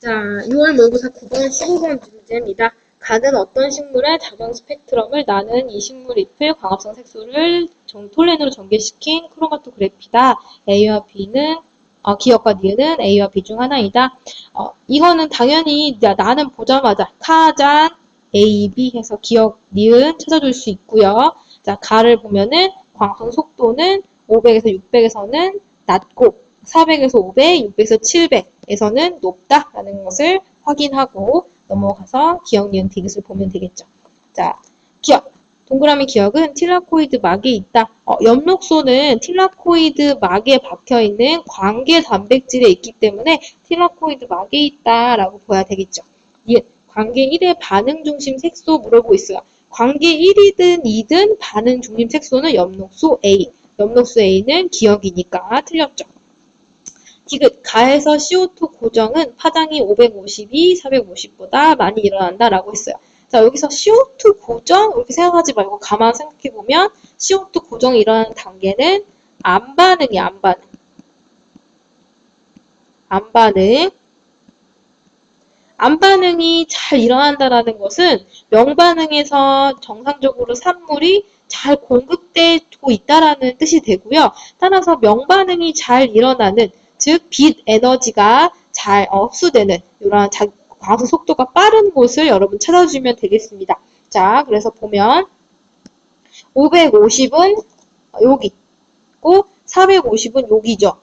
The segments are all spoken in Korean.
자, 6월 모의고사 9번 15번 문제입니다. 가는 어떤 식물의 자경 스펙트럼을 나는 이 식물 잎의 광합성 색소를 톨렌으로 전개시킨 크로마토그래피다. A와 B는 기억과 니은은 A와 B 중 하나이다. 이거는 당연히 나는 보자마자 카잔 A, B 해서 기억, 니은 찾아줄 수 있고요. 자, 가를 보면은 광합성 속도는 500에서 600에서는 낮고 400에서 500, 600에서 700에서는 높다라는 것을 확인하고 넘어가서 기억, 니은, 디귿을 보면 되겠죠. 자, 기억. 동그라미 기억은 틸라코이드 막에 있다. 엽록소는 틸라코이드 막에 박혀있는 관계 단백질에 있기 때문에 틸라코이드 막에 있다라고 봐야 되겠죠. 니은. 관계 1의 반응 중심 색소 물어보고 있어요. 관계 1이든 2든 반응 중심 색소는 엽록소 A. 엽록소 A는 기억이니까 틀렸죠. 디귿, 가에서 CO2 고정은 파장이 552, 450보다 많이 일어난다 라고 했어요. 자, 여기서 CO2 고정 이렇게 생각하지 말고 가만 생각해보면 CO2 고정이 일어나는 단계는 안반응이야, 안반응. 안반응. 안반응이 잘 일어난다라는 것은 명반응에서 정상적으로 산물이 잘 공급되고 있다라는 뜻이 되고요. 따라서 명반응이 잘 일어나는, 즉 빛 에너지가 잘 흡수되는 이런 광합성 속도가 빠른 곳을 여러분 찾아주면 되겠습니다. 자, 그래서 보면 550은 여기 있고 450은 여기죠.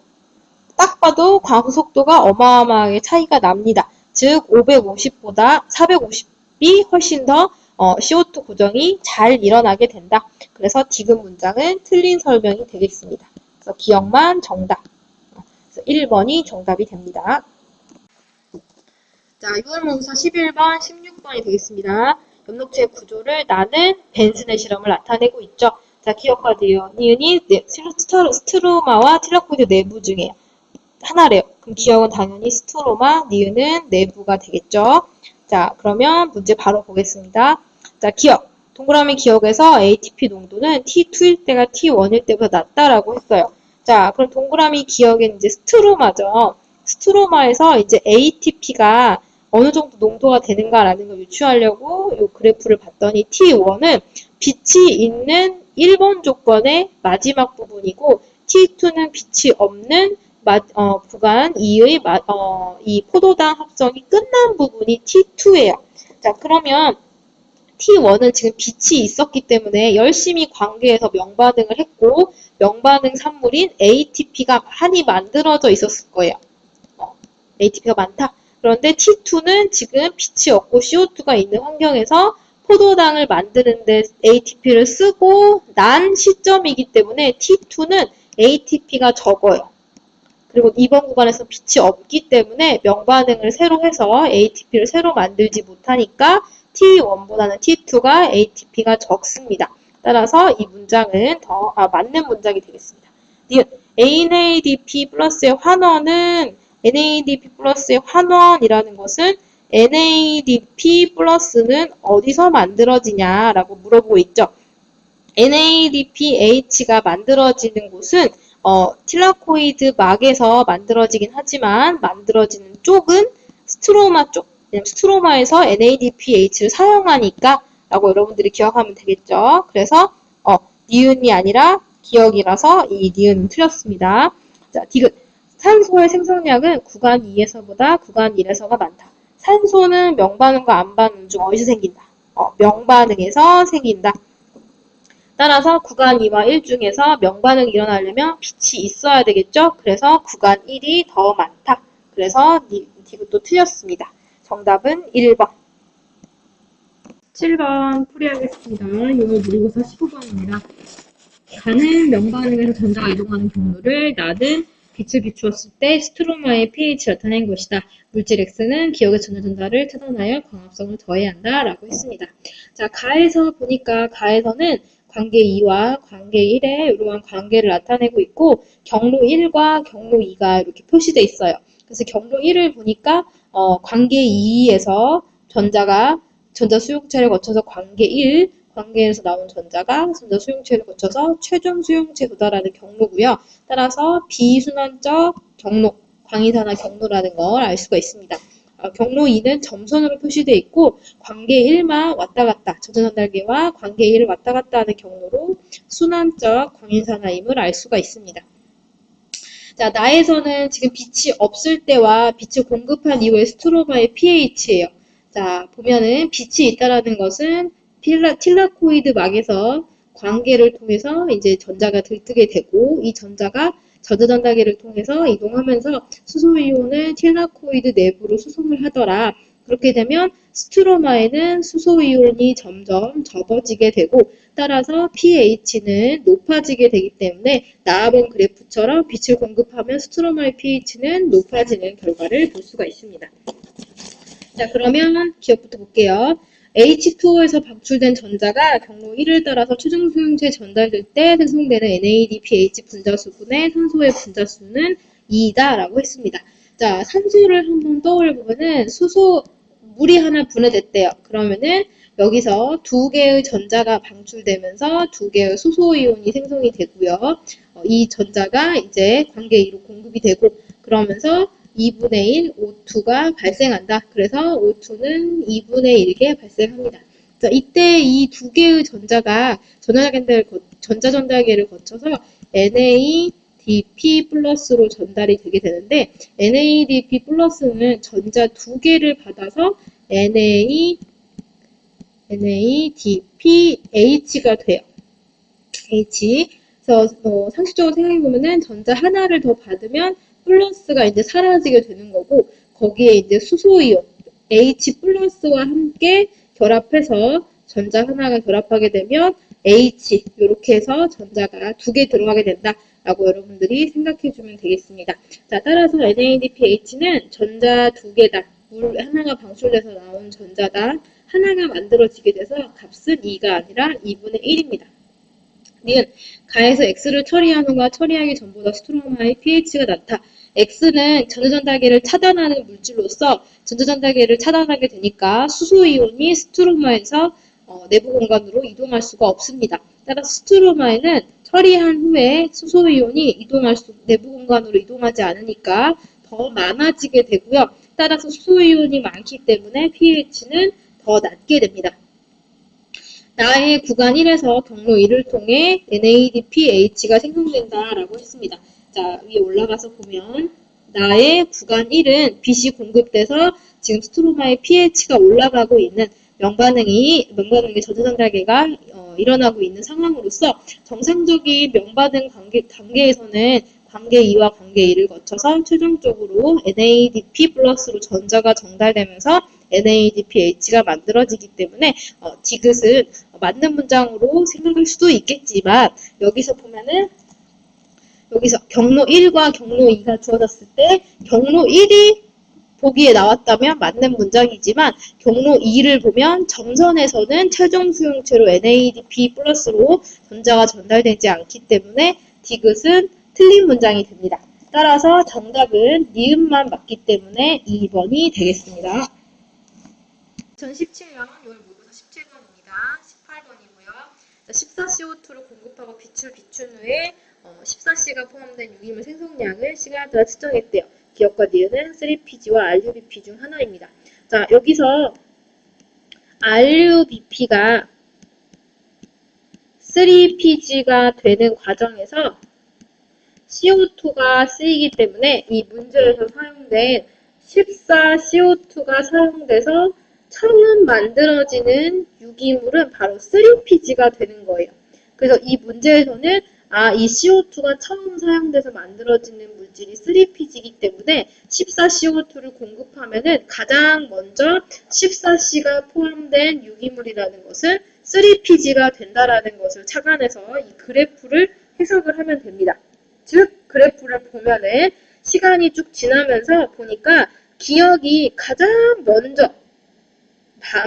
딱 봐도 광합성 속도가 어마어마하게 차이가 납니다. 즉 550보다 450이 훨씬 더 CO2 고정이 잘 일어나게 된다. 그래서 디귿 문장은 틀린 설명이 되겠습니다. 그래서 기억만 정답. 그래서 1번이 정답이 됩니다. 자, 6월 모의고사 11번, 16번이 되겠습니다. 엽록체의 구조를 나는 벤슨의 실험을 나타내고 있죠. 자, 기억과 니은이 스트로마와 틸라코이드 내부 중에 하나래요. 그럼 기억은 당연히 스트로마, 니은은 내부가 되겠죠. 자, 그러면 문제 바로 보겠습니다. 자, 기억. 동그라미 기억에서 ATP 농도는 T2일 때가 T1일 때보다 낮다라고 했어요. 자, 그럼 동그라미 기억엔 이제 스트로마죠. 스트로마에서 이제 ATP가 어느 정도 농도가 되는가라는 걸 유추하려고 이 그래프를 봤더니 T1은 빛이 있는 1번 조건의 마지막 부분이고 T2는 빛이 없는 구간 2의 이 포도당 합성이 끝난 부분이 T2예요. 자, 그러면 T1은 지금 빛이 있었기 때문에 열심히 관계에서 명반응을 했고 명반응 산물인 ATP가 많이 만들어져 있었을 거예요. ATP가 많다. 그런데 T2는 지금 빛이 없고 CO2가 있는 환경에서 포도당을 만드는데 ATP를 쓰고 난 시점이기 때문에 T2는 ATP가 적어요. 그리고 이번 구간에서 빛이 없기 때문에 명반응을 새로 해서 ATP를 새로 만들지 못하니까 T1보다는 T2가 ATP가 적습니다. 따라서 이 문장은 더 맞는 문장이 되겠습니다. NADP 플러스의 환원은 NADP 플러스의 환원이라는 것은 NADP 플러스는 어디서 만들어지냐라고 물어보고 있죠. NADPH가 만들어지는 곳은 틸라코이드 막에서 만들어지긴 하지만 만들어지는 쪽은 스트로마 쪽. 왜냐면 스트로마에서 NADPH를 사용하니까 라고 여러분들이 기억하면 되겠죠. 그래서 니은이 아니라 기억이라서 이 니은은 틀렸습니다. 자, 디귿. 산소의 생성량은 구간 2에서보다 구간 1에서가 많다. 산소는 명반응과 안반응 중 어디서 생긴다? 명반응에서 생긴다. 따라서 구간 2와 1 중에서 명반응이 일어나려면 빛이 있어야 되겠죠? 그래서 구간 1이 더 많다. 그래서 디귿도 틀렸습니다. 정답은 1번. 7번 풀이하겠습니다. 6월 모의고사 15번입니다. 가는 명반응에서 전자가 이동하는 경로를 나는 빛을 비추었을 때 스트로마의 pH를 나타낸 것이다. 물질 X는 기억의 전자를 차단하여 광합성을 더해야 한다. 라고 했습니다. 자, 가에서 보니까 가에서는 관계 2와 관계 1의 이러한 관계를 나타내고 있고 경로 1과 경로 2가 이렇게 표시되어 있어요. 그래서 경로 1을 보니까 관계 2에서 전자 수용체를 거쳐서 관계 1, 관계에서 나온 전자가 전자 수용체를 거쳐서 최종 수용체에 도달하는 경로고요. 따라서 비순환적 경로, 광이산화 경로라는 걸 알 수가 있습니다. 경로 2는 점선으로 표시되어 있고 관계 1만 왔다 갔다, 전자전달계와 관계 1을 왔다 갔다 하는 경로로 순환적 광인산화임을 알 수가 있습니다. 자, 나에서는 지금 빛이 없을 때와 빛을 공급한 이후의 스트로마의 pH예요. 자, 보면은 빛이 있다라는 것은 틸라코이드 막에서 관계를 통해서 이제 전자가 들뜨게 되고 이 전자가 전자전달계를 통해서 이동하면서 수소이온을 틸라코이드 내부로 수송을 하더라. 그렇게 되면 스트로마에는 수소이온이 점점 접어지게 되고 따라서 pH는 높아지게 되기 때문에 나아본 그래프처럼 빛을 공급하면 스트로마의 pH는 높아지는 결과를 볼 수가 있습니다. 자, 그러면 기억부터 볼게요. H2O에서 방출된 전자가 경로 1을 따라서 최종 수용체에 전달될 때 생성되는 NADPH 분자수분의 산소의 분자수는 2이다 라고 했습니다. 자, 산소를 한번 떠올려보면은 물이 하나 분해됐대요. 그러면은 여기서 두 개의 전자가 방출되면서 두 개의 수소이온이 생성이 되고요. 이 전자가 이제 관계 2로 공급이 되고 그러면서 2분의 1 O2가 발생한다. 그래서 O2는 2분의 1개 발생합니다. 자, 이때 이 두 개의 전자가 전자전달계를 거쳐서 NADP 플러스로 전달이 되게 되는데 NADP 플러스는 전자 두 개를 받아서 NADPH가 돼요. H. 그래서 상식적으로 생각해보면은 전자 하나를 더 받으면 플러스가 이제 사라지게 되는 거고 거기에 이제 수소이온 H 플러스와 함께 결합해서 전자 하나가 결합하게 되면 H 이렇게 해서 전자가 두 개 들어가게 된다라고 여러분들이 생각해 주면 되겠습니다. 자, 따라서 NADPH는 전자 두 개다. 물 하나가 방출돼서 나온 전자다. 하나가 만들어지게 돼서 값은 2가 아니라 2분의 1입니다. 니은 가에서 X를 처리한 후가 처리하기 전보다 스트로마의 pH가 낮다. X는 전자전달계를 차단하는 물질로서 전자전달계를 차단하게 되니까 수소이온이 스트로마에서 내부 공간으로 이동할 수가 없습니다. 따라서 스트로마에는 처리한 후에 수소이온이 내부 공간으로 이동하지 않으니까 더 많아지게 되고요. 따라서 수소이온이 많기 때문에 pH는 더 낮게 됩니다. 나의 구간 1에서 경로 2를 통해 NADPH가 생성된다라고 했습니다. 자, 위에 올라가서 보면 나의 구간 1은 빛이 공급돼서 지금 스트로마의 pH가 올라가고 있는 명반응의 전자전달계가 일어나고 있는 상황으로서 정상적인 명반응 단계에서는 관계 2와 관계 2를 거쳐서 최종적으로 NADP 플러스로 전자가 전달되면서 NADPH가 만들어지기 때문에 디귿은 맞는 문장으로 생각할 수도 있겠지만 여기서 보면은 여기서 경로 1과 경로 2가 주어졌을 때 경로 1이 보기에 나왔다면 맞는 문장이지만 경로 2를 보면 점선에서는 최종 수용체로 NADP 플러스로 전자가 전달되지 않기 때문에 디귿은 틀린 문장이 됩니다. 따라서 정답은 니은만 맞기 때문에 2번이 되겠습니다. 2017년 6월 모의고사 17번입니다. 18번이고요. 14CO2를 공급하고 빛을 비춘 후에 14C가 포함된 유기물 생성량을 시간에 따라 측정했대요. 기억과 니은은 3PG와 RUBP 중 하나입니다. 자, 여기서 RUBP가 3PG가 되는 과정에서 CO2가 쓰이기 때문에 이 문제에서 사용된 14CO2가 사용돼서 처음 만들어지는 유기물은 바로 3PG가 되는 거예요. 그래서 이 문제에서는 이 CO2가 처음 사용돼서 만들어지는 물질이 3PG이기 때문에 14CO2를 공급하면은 가장 먼저 14C가 포함된 유기물이라는 것은 3PG가 된다라는 것을 착안해서 이 그래프를 해석을 하면 됩니다. 즉 그래프를 보면은 시간이 쭉 지나면서 보니까 기억이 가장 먼저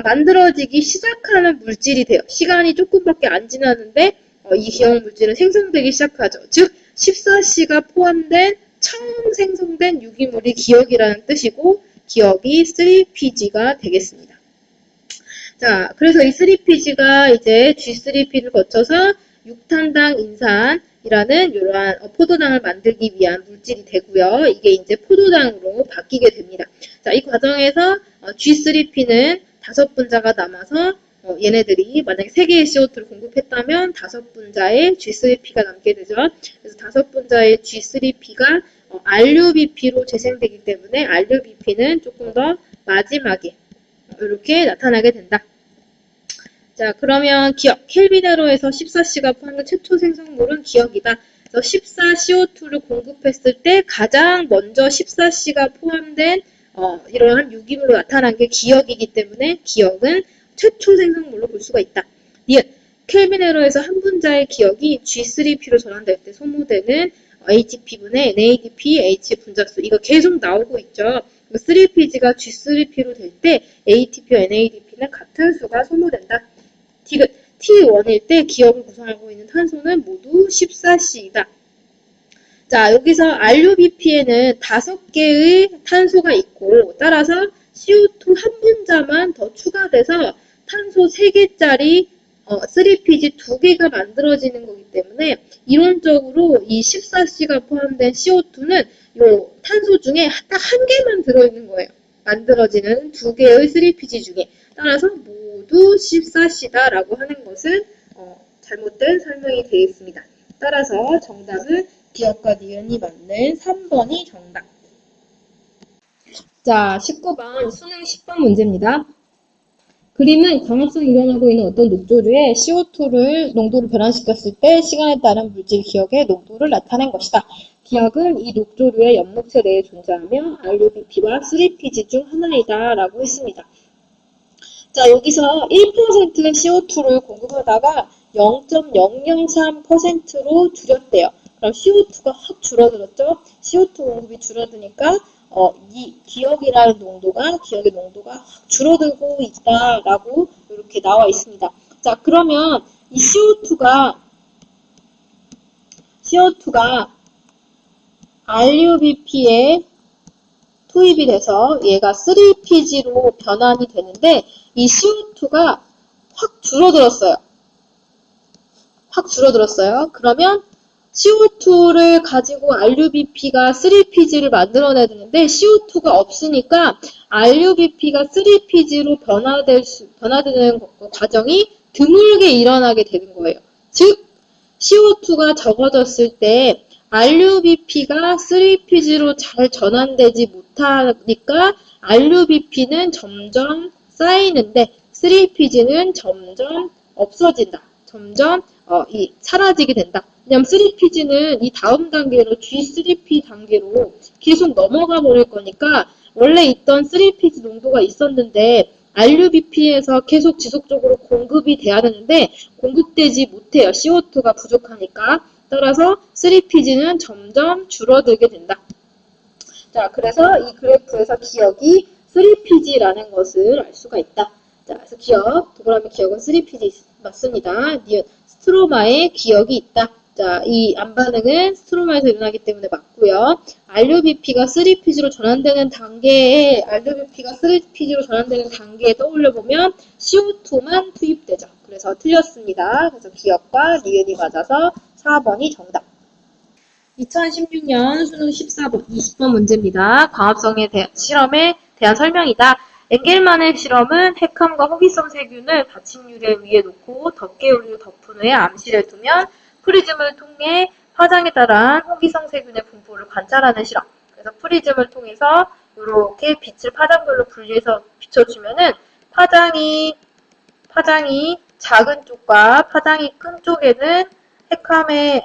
만들어지기 시작하는 물질이 돼요. 시간이 조금밖에 안 지나는데 이 기억 물질은 생성되기 시작하죠. 즉 14C가 포함된 처음 생성된 유기물이 기억이라는 뜻이고 기억이 3PG가 되겠습니다. 자, 그래서 이 3PG가 이제 G3P를 거쳐서 6탄당 인산이라는 이러한 포도당을 만들기 위한 물질이 되고요. 이게 이제 포도당으로 바뀌게 됩니다. 자, 자, 이 과정에서 G3P는 5분자가 남아서 얘네들이 만약에 3개의 CO2를 공급했다면 5분자의 G3P가 남게 되죠. 그래서 5분자의 G3P가 RUBP로 재생되기 때문에 RUBP는 조금 더 마지막에 이렇게 나타나게 된다. 자, 그러면 기억. 켈빈에로에서 14C가 포함된 최초 생성물은 기억이다. 그래서 14CO2를 공급했을 때 가장 먼저 14C가 포함된 이러한 유기물로 나타난 게 기억이기 때문에 기억은 최초 생성물로 볼 수가 있다. 니은. 켈빈에로에서 한 분자의 기억이 G3P로 전환될 때 소모되는 ATP분의 NADP, H 분자수. 이거 계속 나오고 있죠. 3PG가 G3P로 될 때 ATP와 NADP는 같은 수가 소모된다. T1일 때 기억을 구성하고 있는 탄소는 모두 14C이다. 자, 여기서 RUBP에는 5개의 탄소가 있고 따라서 CO2 한 분자만 더 추가돼서 탄소 3개짜리 3PG 2개가 만들어지는 거기 때문에 이론적으로 이 14C가 포함된 CO2는 이 탄소 중에 딱 한 개만 들어있는 거예요. 만들어지는 2개의 3PG 중에. 따라서 모두 14C다라고 하는 것은 잘못된 설명이 되겠습니다. 따라서 정답은 기억과 니은이 맞는 3번이 정답. 자, 19번 수능 10번 문제입니다. 그림은 광합성이 일어나고 있는 어떤 녹조류에 CO2를 농도를 변환시켰을 때 시간에 따른 물질 기억의 농도를 나타낸 것이다. 기억은 이 녹조류의 연목체 내에 존재하며 RUBP와 3PG 중 하나이다 라고 했습니다. 자, 여기서 1%의 CO2를 공급하다가 0.003%로 줄였대요. 그럼 CO2가 확 줄어들었죠? CO2 공급이 줄어드니까 이 기억의 농도가 확 줄어들고 있다라고 이렇게 나와 있습니다. 자, 그러면 이 CO2가 RUBP에 투입이 돼서 얘가 3PG로 변환이 되는데 이 CO2가 확 줄어들었어요. 그러면 CO2를 가지고 RUBP가 3PG를 만들어내야 되는데 CO2가 없으니까 RUBP가 3PG로 변화되는 과정이 드물게 일어나게 되는 거예요. 즉, CO2가 적어졌을 때 RUBP가 3PG로 잘 전환되지 못하니까 RUBP는 점점 쌓이는데 3PG는 점점 없어진다. 점점 사라지게 된다. 왜냐면 3PG는 이 다음 단계로 G3P 단계로 계속 넘어가 버릴 거니까 원래 있던 3PG 농도가 있었는데 RUBP에서 계속 지속적으로 공급이 돼야 되는데 공급되지 못해요. CO2가 부족하니까. 따라서 3PG는 점점 줄어들게 된다. 자, 그래서 이 그래프에서 기억이 3PG라는 것을 알 수가 있다. 자, 그래서 기억, 동그라미 기억은 3PG 맞습니다. 니은, 스트로마에 기억이 있다. 자, 이 안반응은 스트로마에서 일어나기 때문에 맞고요. RUBP가 3PG로 전환되는 단계에 떠올려보면 CO2만 투입되죠. 그래서 틀렸습니다. 그래서 기억과 니은이 맞아서 4번이 정답. 2016년 수능 14번, 20번 문제입니다. 광합성에 대한 실험에 대한 설명이다. 엥겔만의 실험은 핵함과 호기성 세균을 받침 유래 위에 놓고 덮개우리로 덮은 후에 암실에 두면 프리즘을 통해 파장에 따른 호기성 세균의 분포를 관찰하는 실험. 그래서 프리즘을 통해서 이렇게 빛을 파장별로 분리해서 비춰주면은 파장이 작은 쪽과 파장이 큰 쪽에는 핵함에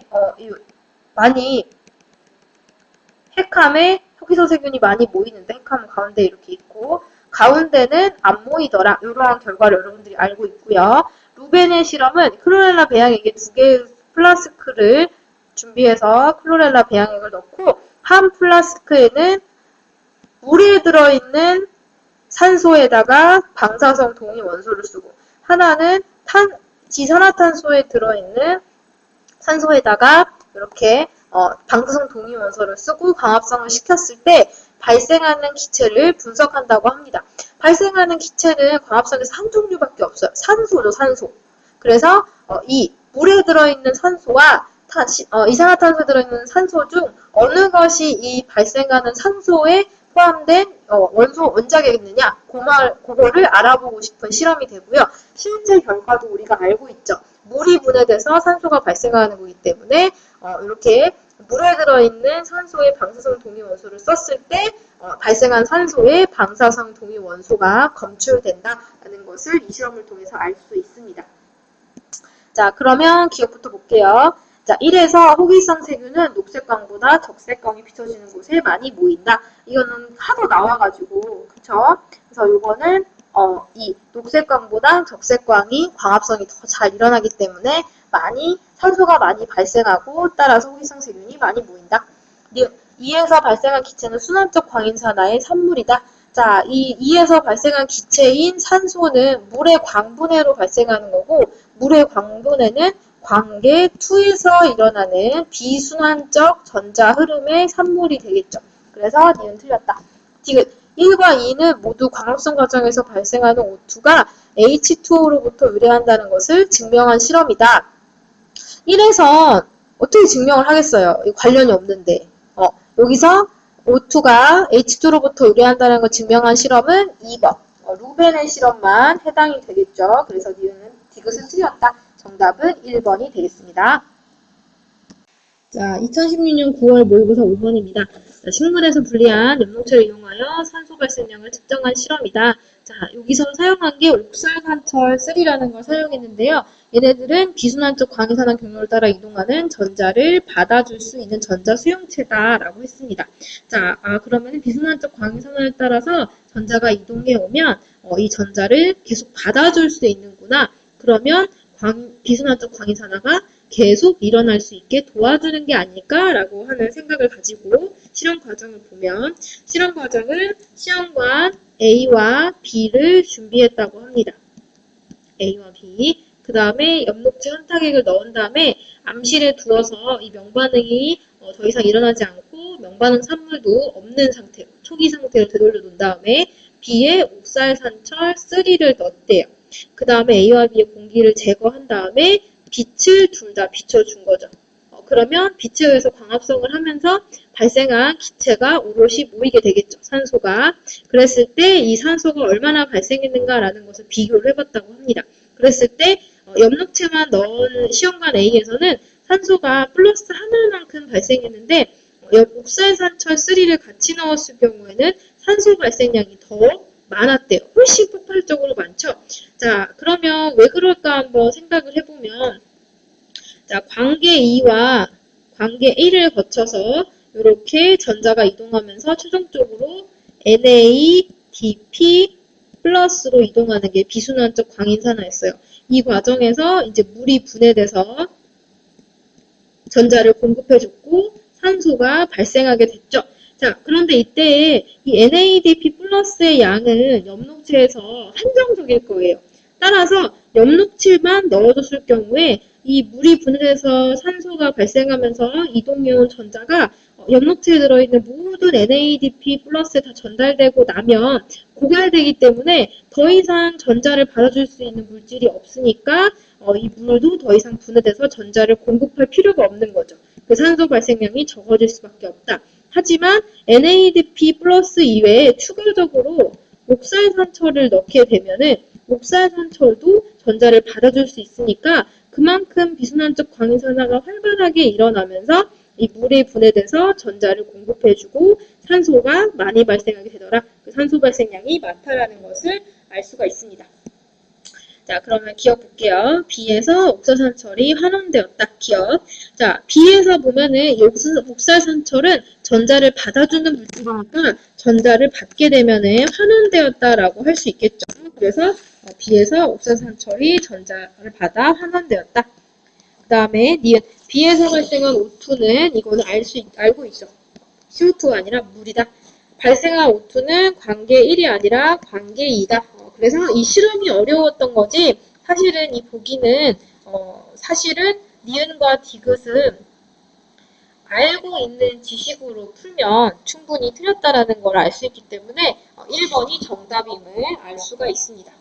호기성 세균이 많이 모이는데 핵함은 가운데 이렇게 있고 가운데는 안 모이더라. 이러한 결과를 여러분들이 알고 있고요. 루벤의 실험은 클로렐라 배양액에 2개의 플라스크를 준비해서 클로렐라 배양액을 넣고 한 플라스크에는 물에 들어있는 산소에다가 방사성 동위 원소를 쓰고 하나는 지산화탄소에 들어있는 산소에다가 이렇게 방사성 동위 원소를 쓰고 광합성을 시켰을 때 발생하는 기체를 분석한다고 합니다. 발생하는 기체는 광합성에서 한 종류밖에 없어요. 산소죠, 산소. 그래서 이 물에 들어있는 산소와 이산화탄소에 들어있는 산소 중 어느 것이 이 발생하는 산소의 포함된 원소 원자겠느냐 그거를 알아보고 싶은 실험이 되고요. 실제 결과도 우리가 알고 있죠. 물이 분해돼서 산소가 발생하는 거기 때문에 이렇게 물에 들어있는 산소의 방사성 동위 원소를 썼을 때 발생한 산소의 방사성 동위 원소가 검출된다는 것을 이 실험을 통해서 알 수 있습니다. 자, 그러면 기억부터 볼게요. 자, 1에서 호기성 세균은 녹색광보다 적색광이 비춰지는 곳에 많이 모인다. 이거는 하도 나와가지고, 그쵸? 그래서 요거는, 이 녹색광보다 적색광이 광합성이 더 잘 일어나기 때문에 산소가 많이 발생하고, 따라서 호기성 세균이 많이 모인다. 2에서 발생한 기체는 순환적 광인산화의 산물이다. 자, 이 2에서 발생한 기체인 산소는 물의 광분해로 발생하는 거고, 물의 광분해는 광계 2에서 일어나는 비순환적 전자 흐름의 산물이 되겠죠. 그래서 니은 틀렸다. 디귿 1과 2는 모두 광합성 과정에서 발생하는 O2가 H2O로부터 유래한다는 것을 증명한 실험이다. 1에서 어떻게 증명을 하겠어요? 관련이 없는데. 여기서 O2가 H2로부터 유래한다는 걸 증명한 실험은 2번. 루벤의 실험만 해당이 되겠죠. 그래서 니은은 디귿은 틀렸다. 정답은 1번이 되겠습니다. 자, 2016년 9월 모의고사 5번입니다. 자, 식물에서 분리한 엽록체를 이용하여 산소 발생량을 측정한 실험이다. 자, 여기서 사용한 게 옥살산철 3라는 걸 사용했는데요. 얘네들은 비순환적 광이산화 경로를 따라 이동하는 전자를 받아줄 수 있는 전자 수용체다라고 했습니다. 자, 그러면 비순환적 광이산화를 따라서 전자가 이동해 오면 이 전자를 계속 받아줄 수 있는구나. 그러면 비순환적 광이산화가 계속 일어날 수 있게 도와주는 게 아닐까라고 하는 생각을 가지고 실험 과정을 보면 실험 과정은 시험관 A와 B를 준비했다고 합니다. A와 B. 그 다음에 엽록체 한 타객을 넣은 다음에 암실에 두어서 이 명반응이 더 이상 일어나지 않고 명반응 산물도 없는 상태로 초기 상태로 되돌려 놓은 다음에 B에 옥살산철 3를 넣었대요. 그 다음에 A와 B의 공기를 제거한 다음에 빛을 둘 다 비춰준 거죠. 그러면 빛에 의해서 광합성을 하면서 발생한 기체가 오롯이 모이게 되겠죠. 산소가. 그랬을 때 이 산소가 얼마나 발생했는가라는 것을 비교를 해봤다고 합니다. 그랬을 때 엽록체만 넣은 시험관 A에서는 산소가 플러스 하나만큼 발생했는데 옥살산철 3를 같이 넣었을 경우에는 산소 발생량이 더 많았대요. 훨씬 폭발적으로 많죠. 자, 그러면 왜 그럴까 한번 생각을 해보면 자, 관계 2와 관계 1을 거쳐서 이렇게 전자가 이동하면서 최종적으로 NADP 플러스로 이동하는 게 비순환적 광인산화였어요. 이 과정에서 이제 물이 분해돼서 전자를 공급해줬고 산소가 발생하게 됐죠. 자, 그런데 이때 이 NADP 플러스의 양은 엽록체에서 한정적일 거예요. 따라서 엽록체만 넣어줬을 경우에 이 물이 분해돼서 산소가 발생하면서 이동해온 전자가 엽록체에 들어있는 모든 NADP 플러스에 다 전달되고 나면 고갈되기 때문에 더 이상 전자를 받아줄 수 있는 물질이 없으니까 이 물도 더 이상 분해돼서 전자를 공급할 필요가 없는 거죠. 그 산소 발생량이 적어질 수밖에 없다. 하지만 NADP 플러스 이외에 추가적으로 옥살산철을 넣게 되면은 옥살산철도 전자를 받아줄 수 있으니까 그만큼 비순환적 광인산화가 활발하게 일어나면서 이 물이 분해돼서 전자를 공급해주고 산소가 많이 발생하게 되더라. 그 산소 발생량이 많다라는 것을 알 수가 있습니다. 자, 그러면 기억 볼게요. B에서 옥살산철이 환원되었다. 기억. 자, B에서 보면은 옥살산철은 전자를 받아주는 물질이니까 전자를 받게 되면은 환원되었다라고 할 수 있겠죠. 그래서 B에서 옥살산철이 전자를 받아 환원되었다. 그 다음에 니은 B에서 발생한 O2는 이거는 알고 있죠. CO2가 아니라 물이다. 발생한 O2는 관계 1이 아니라 관계 2다. 그래서 이 실험이 어려웠던 거지 사실은 이 보기는 사실은 니은과 디귿은 알고 있는 지식으로 풀면 충분히 틀렸다라는 걸 알 수 있기 때문에 1번이 정답임을 알 수가 있습니다.